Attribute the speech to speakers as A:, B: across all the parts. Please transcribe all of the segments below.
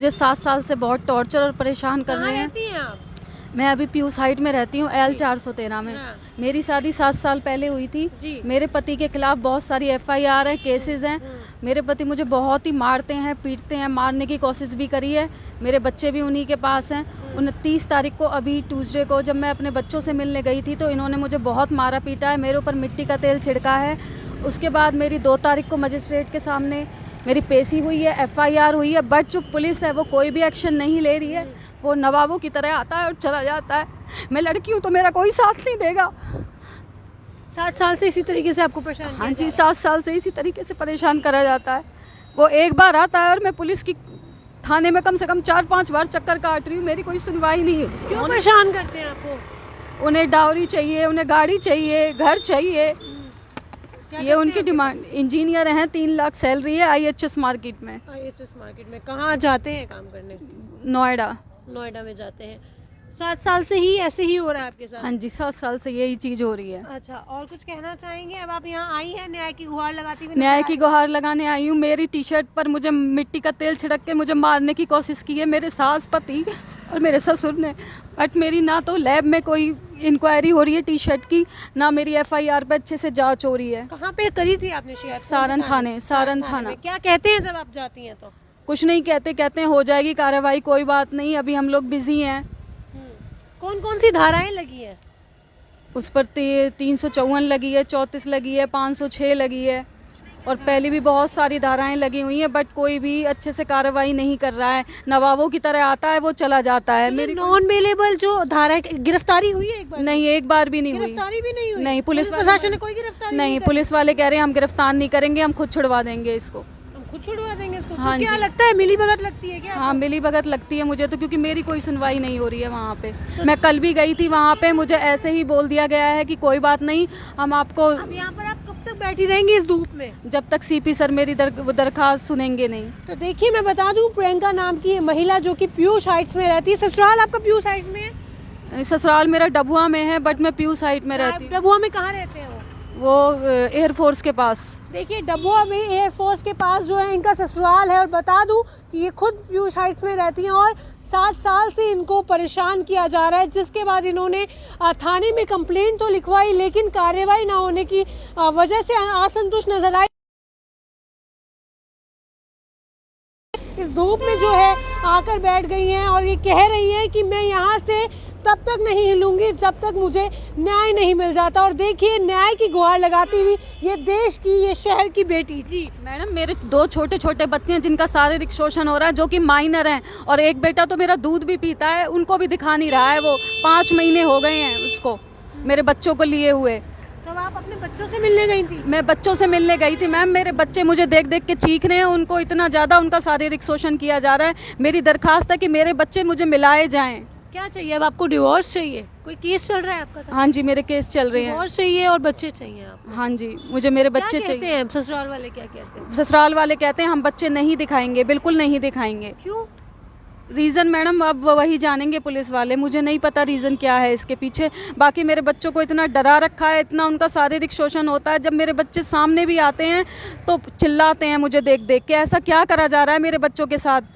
A: मुझे 7 साल से बहुत टॉर्चर और परेशान कर रहे हैं।
B: रहती हैं आप?
A: मैं अभी पीयूष हाइट में रहती हूँ, L 413 में।
B: हाँ।
A: मेरी शादी 7 साल पहले हुई थी।
B: जी।
A: मेरे पति के खिलाफ बहुत सारी FIR है, केसेस हैं। मेरे पति मुझे बहुत ही मारते हैं, पीटते हैं, मारने की कोशिश भी करी है। मेरे बच्चे भी उन्हीं के पास हैं। 29 तारीख को, अभी ट्यूसडे को, जब मैं अपने बच्चों से मिलने गई थी तो इन्होंने मुझे बहुत मारा पीटा है, मेरे ऊपर मिट्टी का तेल छिड़का है। उसके बाद मेरी 2 तारीख को मजिस्ट्रेट के सामने मेरी पेशी हुई है, FIR हुई है, बट जो पुलिस है वो कोई भी एक्शन नहीं ले रही है। वो नवाबों की तरह आता है और चला जाता है। मैं लड़की हूँ तो मेरा कोई साथ नहीं देगा।
B: 7 साल से इसी तरीके से आपको परेशान किया
A: हाँ जी,
B: जा रहा
A: 7 साल से इसी तरीके से परेशान करा जाता है। वो एक बार आता है और मैं पुलिस की थाने में कम से कम 4-5 बार चक्कर काट रही हूँ, मेरी कोई सुनवाई नहीं है।
B: है? क्यों परेशान करते हैं आपको?
A: उन्हें डाउरी चाहिए, उन्हें गाड़ी चाहिए, घर चाहिए।
B: क्या
A: ये
B: करते
A: उनकी
B: हैं
A: डिमांड। इंजीनियर हैं, 3 लाख सैलरी है, IHS मार्केट में,
B: IHS मार्केट में। कहाँ जाते हैं काम करने?
A: नोएडा।
B: नोएडा में जाते हैं। 7 साल से ही ऐसे ही हो रहा है आपके साथ?
A: हाँ जी, 7 साल से यही चीज़ हो रही है।
B: अच्छा, और कुछ कहना चाहेंगे? अब आप यहाँ आई हैं न्याय की गुहार लगाती हुई?
A: न्याय की गुहार लगाने आई हूँ। मेरी T-शर्ट पर मुझे मिट्टी का तेल छिड़क के मुझे मारने की कोशिश की है मेरे सास, पति और मेरे ससुर ने। बट मेरी ना तो लैब में कोई इंक्वायरी हो रही है T-शर्ट की, ना मेरी FIR पे अच्छे से जांच हो रही है।
B: कहाँ पे करी थी आपने शिकायत?
A: सारण थाने, सारण थाना।
B: में। क्या कहते हैं जब आप जाती हैं तो?
A: कुछ नहीं कहते, कहते हैं हो जाएगी कार्रवाई, कोई बात नहीं, अभी हम लोग बिजी हैं।
B: कौन कौन सी धाराएं लगी हैं?
A: उस पर 354 लगी है, 34 लगी है, 506 लगी है और पहले भी बहुत सारी धाराएं लगी हुई हैं, बट कोई भी अच्छे से कार्रवाई नहीं कर रहा है। नवाबों की तरह आता है, वो चला जाता है। मेरी
B: नॉन बेलेबल जो धारा है, गिरफ्तारी हुई है एक बार?
A: नहीं, एक बार भी नहीं हुई।
B: गिरफ्तारी भी नहीं हुई?
A: नहीं, पुलिस
B: प्रशासन ने कोई गिरफ्तारी
A: नहीं, पुलिस वाले कह रहे हैं हम गिरफ्तार नहीं करेंगे, हम खुद छुड़वा देंगे इसको।
B: हम खुद छुड़वा देंगे इसको?
A: हाँ
B: तो क्या
A: जी।
B: लगता है, मिली भगत लगती है क्या?
A: हाँ, मिली भगत लगती है मुझे तो, क्योंकि मेरी कोई सुनवाई नहीं हो रही है वहाँ पे। मैं कल भी गई थी वहाँ पे, मुझे ऐसे ही बोल दिया गया है कि कोई बात नहीं, हम आपको।
B: अब यहाँ पर आप कब तक बैठी रहेंगी इस धूप में?
A: जब तक CP सर मेरी दरखास्त सुनेंगे नहीं।
B: तो देखिए, मैं बता दूं, प्रियंका नाम की महिला जो कि पीयूष हाइट्स में रहती है। ससुराल आपका पीयूष हाइट्स में है?
A: ससुराल मेरा डबुआ में है, बट मैं पीयूष हाइट में रहती हूँ।
B: डबुआ में कहाँ रहते हैं
A: वो एयरफोर्स के पास।
B: देखिए, डबुआ में एयरफोर्स के पास जो है इनका ससुराल है। और बता दूं कि ये खुद पीयूष हाइट्स में रहती हैं और 7 साल से इनको परेशान किया जा रहा है, जिसके बाद इन्होंने थाने में कंप्लेंट तो लिखवाई, लेकिन कार्रवाई ना होने की वजह से असंतुष्ट नजर आई। इस धूप में जो है आकर बैठ गई हैं और ये कह रही हैं कि मैं यहाँ से तब तक नहीं हिलूंगी जब तक मुझे न्याय नहीं मिल जाता। और देखिए, न्याय की गुहार लगाती हुई ये देश की, ये शहर की बेटी। जी
A: मैडम, मेरे 2 छोटे छोटे बच्चे हैं जिनका शारीरिक शोषण हो रहा है, जो कि माइनर हैं, और एक बेटा तो मेरा दूध भी पीता है, उनको भी दिखा नहीं रहा है। वो 5 महीने हो गए हैं उसको, मेरे बच्चों को लिए हुए।
B: तब आप अपने बच्चों से मिलने गई थी?
A: मैं बच्चों से मिलने गई थी मैम। मेरे बच्चे मुझे देख देख के चीख रहे हैं, उनको इतना ज़्यादा उनका शारीरिक शोषण किया जा रहा है। मेरी दरखास्त है कि मेरे बच्चे मुझे मिलाए जाएं।
B: क्या चाहिए अब आपको? डिवोर्स चाहिए? कोई केस चल रहा है आपका?
A: हाँ जी, मेरे केस चल रहे हैं।
B: डिवोर्स चाहिए और बच्चे चाहिए आपको?
A: हाँ जी, मुझे मेरे बच्चे
B: क्या कहते
A: चाहिए।
B: हैं ससुराल वाले? क्या कहते हैं
A: ससुराल वाले? कहते हैं हम बच्चे नहीं दिखाएंगे, बिल्कुल नहीं दिखाएंगे।
B: क्यों?
A: रीज़न मैडम अब वही जानेंगे पुलिस वाले, मुझे नहीं पता रीज़न क्या है इसके पीछे। बाकी मेरे बच्चों को इतना डरा रखा है, इतना उनका शारीरिक शोषण होता है। जब मेरे बच्चे सामने भी आते हैं तो चिल्लाते हैं मुझे देख देख के। ऐसा क्या करा जा रहा है मेरे बच्चों के साथ?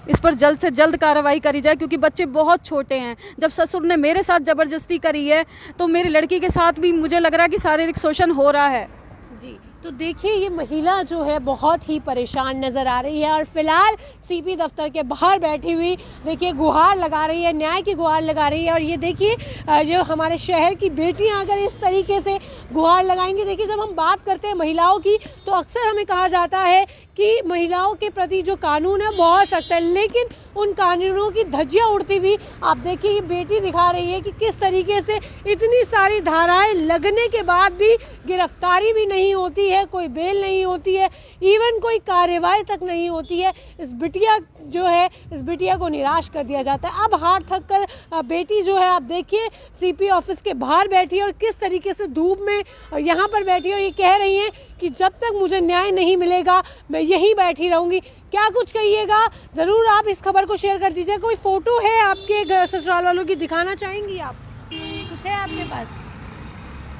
A: इस पर जल्द से जल्द कार्रवाई करी जाए, क्योंकि बच्चे बहुत छोटे हैं। जब ससुर ने मेरे साथ ज़बरदस्ती करी है तो मेरी लड़की के साथ भी मुझे लग रहा है कि शारीरिक शोषण हो रहा है।
B: जी, तो देखिए, ये महिला जो है बहुत ही परेशान नज़र आ रही है और फिलहाल CP दफ्तर के बाहर बैठी हुई देखिए गुहार लगा रही है, न्याय की गुहार लगा रही है। और ये देखिए, जो हमारे शहर की बेटियां अगर इस तरीके से गुहार लगाएंगी। देखिए, जब हम बात करते हैं महिलाओं की तो अक्सर हमें कहा जाता है कि महिलाओं के प्रति जो कानून है बहुत सख्त है, लेकिन उन कानूनों की धज्जियां उड़ती हुई आप देखिए ये बेटी दिखा रही है कि किस तरीके से इतनी सारी धाराएं लगने के बाद भी गिरफ्तारी भी नहीं होती है, कोई बेल नहीं होती है, इवन कोई कार्रवाई तक नहीं होती है। इस बिटिया जो है, इस बिटिया को निराश कर दिया जाता है। अब हार थक कर बेटी जो है, आप देखिए CP ऑफिस के बाहर बैठी है और किस तरीके से धूप में और यहाँ पर बैठी है और ये कह रही हैं कि जब तक मुझे न्याय नहीं मिलेगा मैं यहीं बैठी रहूँगी। क्या कुछ कहिएगा, ज़रूर आप इस खबर को शेयर कर दीजिए। कोई फ़ोटो है आपके ससुराल वालों की, दिखाना चाहेंगी आप? कुछ है आपके पास?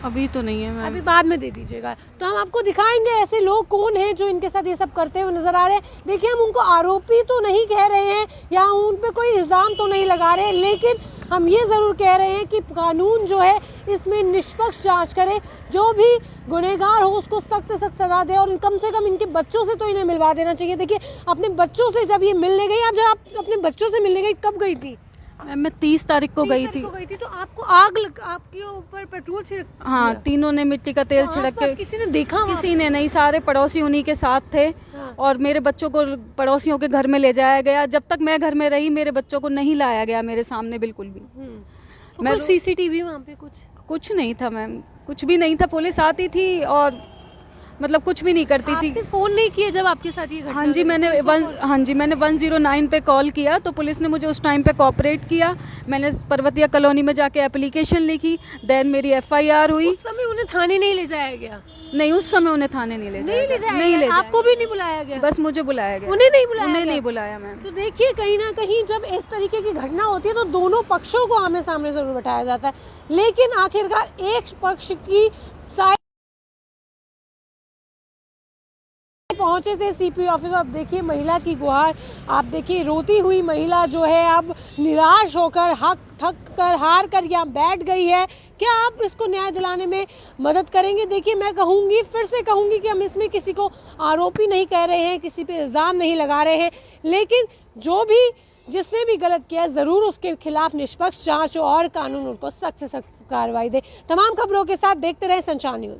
A: अभी तो नहीं है मैम।
B: अभी बाद में दे दीजिएगा। तो हम आपको दिखाएंगे ऐसे लोग कौन हैं जो इनके साथ ये सब करते हुए नजर आ रहे हैं। देखिए, हम उनको आरोपी तो नहीं कह रहे हैं या उन पे कोई इल्ज़ाम तो नहीं लगा रहे हैं, लेकिन हम ये ज़रूर कह रहे हैं कि कानून जो है इसमें निष्पक्ष जांच करे, जो भी गुनहगार हो उसको सख्त से सख्त सजा दे, और कम से कम इनके बच्चों से तो इन्हें मिलवा देना चाहिए। देखिए, अपने बच्चों से जब ये मिलने गई, जब आप अपने बच्चों से मिलने गई, कब गई थी?
A: मैम मैं 30 तारीख को गई थी।
B: तो आपको आपके ऊपर पेट्रोल छिड़क?
A: हाँ, तीनों ने मिट्टी का तेल
B: तो
A: छिड़क के।
B: किसी ने देखा?
A: किसी ने नहीं, सारे पड़ोसी उन्हीं के साथ थे।
B: हाँ।
A: और मेरे बच्चों को पड़ोसियों के घर में ले जाया गया। जब तक मैं घर में रही मेरे बच्चों को नहीं लाया गया मेरे सामने बिल्कुल भी।
B: तो कुछ सीसीटीवी वहाँ पे
A: कुछ नहीं था मैम, कुछ भी नहीं था। पुलिस आती थी और मतलब कुछ भी नहीं करती थी।
B: आपने फोन नहीं किया जब आपके साथ ये घटना?
A: हाँ जी, मैंने 109 पे कॉल किया तो पुलिस ने मुझे उस टाइम पे कोऑपरेट किया। मैंने पर्वतिया कॉलोनी में जाके एप्लीकेशन लिखी, देन मेरी FIR हुई।
B: उस समय उन्हें थाने नहीं ले जाया गया?
A: नहीं, उस समय उन्हें थाने नहीं ले जाया।
B: आपको भी नहीं बुलाया गया?
A: बस मुझे बुलाया गया।
B: उन्हें नहीं
A: बुलाया मैम।
B: तो देखिए, कहीं ना कहीं जब इस तरीके की घटना होती है तो दोनों पक्षों को आमने सामने जरूर बैठाया जाता है, लेकिन आखिरकार एक पक्ष की साइड पहुंचे थे CP ऑफिस। अब देखिए महिला की गुहार, आप देखिए रोती हुई महिला जो है अब निराश होकर, थक कर, हार कर यहाँ बैठ गई है। क्या आप इसको न्याय दिलाने में मदद करेंगे? देखिए, मैं फिर से कहूंगी कि हम इसमें किसी को आरोपी नहीं कह रहे हैं, किसी पे इल्ज़ाम नहीं लगा रहे हैं, लेकिन जिसने भी गलत किया ज़रूर उसके खिलाफ निष्पक्ष जांच हो और कानून उनको सख्त से सख्त कार्रवाई दे। तमाम खबरों के साथ देखते रहे संचार न्यूज़।